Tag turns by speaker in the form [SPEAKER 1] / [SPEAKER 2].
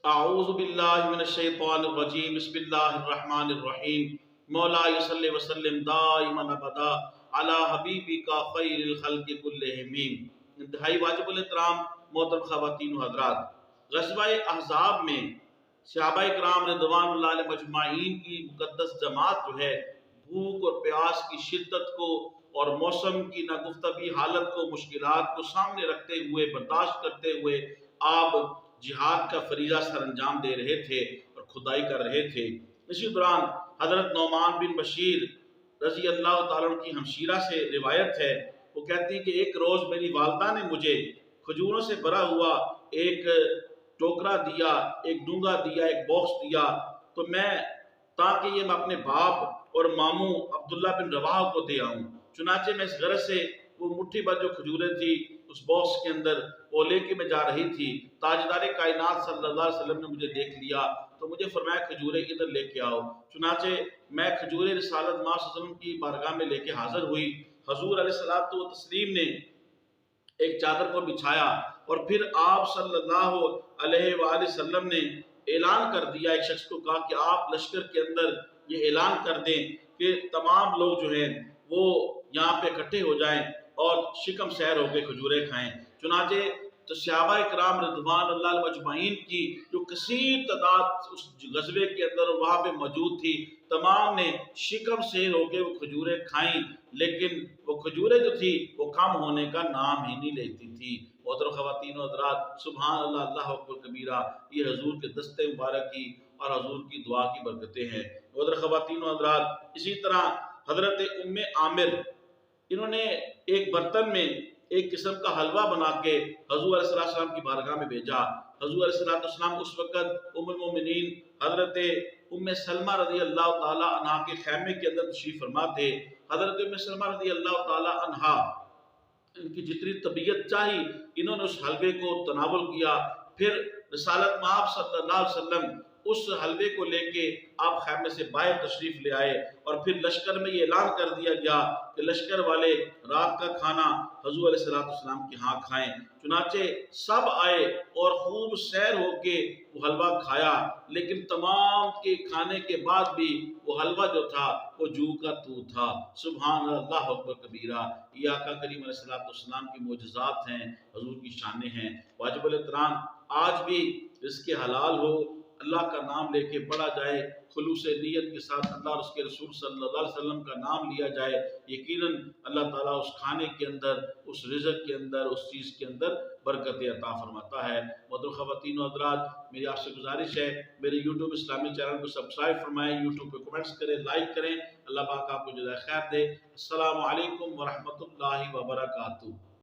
[SPEAKER 1] اعوذ باللہ من الشیطان الرجیم بسم اللہ الرحمن الرحیم مولا صلی وسلم دائما ابدا علی حبیبک خیر الخلق کلہم۔ انتہائی واجب الاحترام محترم خواتین و حضرات، غزوہ احزاب میں صحابہ کرام رضوان اللہ علیہ مجمعین کی مقدس جماعت جو ہے بھوک اور پیاس کی شدت کو اور موسم کی ناگفتگی حالت کو، مشکلات کو سامنے رکھتے ہوئے، برداشت کرتے ہوئے آپ جہاد کا فریضہ سر انجام دے رہے تھے اور کھدائی کر رہے تھے۔ اسی دوران حضرت نعمان بن بشیر رضی اللہ تعالیٰ عنہ کی ہمشیرہ سے روایت ہے، وہ کہتی ہیں کہ ایک روز میری والدہ نے مجھے کھجوروں سے بھرا ہوا ایک ٹوکرا دیا، ایک ڈونگا دیا، ایک باکس دیا، تو تاکہ یہ میں اپنے باپ اور ماموں عبداللہ بن رواحہ کو دے آؤں۔ چنانچہ میں اس غرض سے وہ مٹھی بھر جو کھجوریں تھی اس باکس کے اندر وہ لے کے میں جا رہی تھی، تاجدار کائنات صلی اللہ علیہ وسلم نے مجھے دیکھ لیا تو مجھے فرمایا کھجوریں ادھر لے کے آؤ۔ چنانچہ میں کھجوریں رسالت ماں صلی اللہ علیہ وسلم کی بارگاہ میں لے کے حاضر ہوئی۔ حضور علیہ الصلوۃ والتسلیم نے ایک چادر کو بچھایا اور پھر آپ صلی اللہ علیہ وآلہ وسلم نے اعلان کر دیا، ایک شخص کو کہا کہ آپ لشکر کے اندر یہ اعلان کر دیں کہ تمام لوگ جو ہیں وہ یہاں پہ اکٹھے ہو جائیں اور شکم سیر ہو کے کھجوریں کھائیں۔ چنانچہ تو صحابہ کرام رضوان اللہ علیہ مجمعین کی جو کثیر تعداد اس غزوے کے اندر وہاں پہ موجود تھی، تمام نے شکم سیر ہو کے وہ کھجوریں کھائیں، لیکن وہ کھجوریں جو تھی وہ کم ہونے کا نام ہی نہیں لیتی تھی۔ محترم خواتین و حضرات، سبحان اللہ، اللہ اکبر کبیرہ، یہ حضور کے دستے مبارک کی اور حضور کی دعا کی برکتیں ہیں۔ محترم خواتین و حضرات، اسی طرح حضرت ام عامر، انہوں نے ایک برتن میں ایک قسم کا حلوہ بنا کے حضور علیہ السلام کی بارگاہ میں بھیجا۔ حضور علیہ السلام اس وقت ام المومنین حضرت ام سلمہ رضی اللہ تعالی عنہ کے خیمے کے اندر تشریف فرما تھے۔ حضرت ام سلمہ رضی اللہ تعالی عنہ، ان کی جتنی طبیعت چاہی، انہوں نے اس حلوے کو تناول کیا۔ پھر رسالت مآب صلی اللہ علیہ وسلم اس حلوے کو لے کے آپ خیمے سے باہر تشریف لے آئے اور پھر لشکر میں یہ اعلان کر دیا گیا کہ لشکر والے رات کا کھانا حضور علیہ السلام کے ہاں کھائیں۔ چنانچہ سب آئے اور خوب سیر ہو کے وہ حلوہ کھایا، لیکن تمام کے کھانے کے بعد بھی وہ حلوہ جو تھا وہ جو کا تو تھا۔ سبحان اللہ اکبر کبیرہ، یہ آقا کریم علیہ السلام کی معجزات ہیں، حضور کی شانیں ہیں۔ واجب الاحترام، آج بھی رزق حلال ہو، اللہ کا نام لے کے پڑھا جائے، خلوص نیت کے ساتھ اللہ اور اس کے رسول صلی اللہ علیہ وسلم کا نام لیا جائے، یقیناً اللہ تعالیٰ اس کھانے کے اندر، اس رزق کے اندر، اس چیز کے اندر برکت عطا فرماتا ہے۔ محترم خواتین و حضرات، میری آپ سے گزارش ہے، میرے یوٹیوب اسلامی چینل کو سبسکرائب فرمائیں، یوٹیوب پہ کمنٹس کریں، لائک کریں۔ اللہ پاک آپ کو جزائے خیر دے۔ السلام علیکم ورحمۃ اللہ وبرکاتہ۔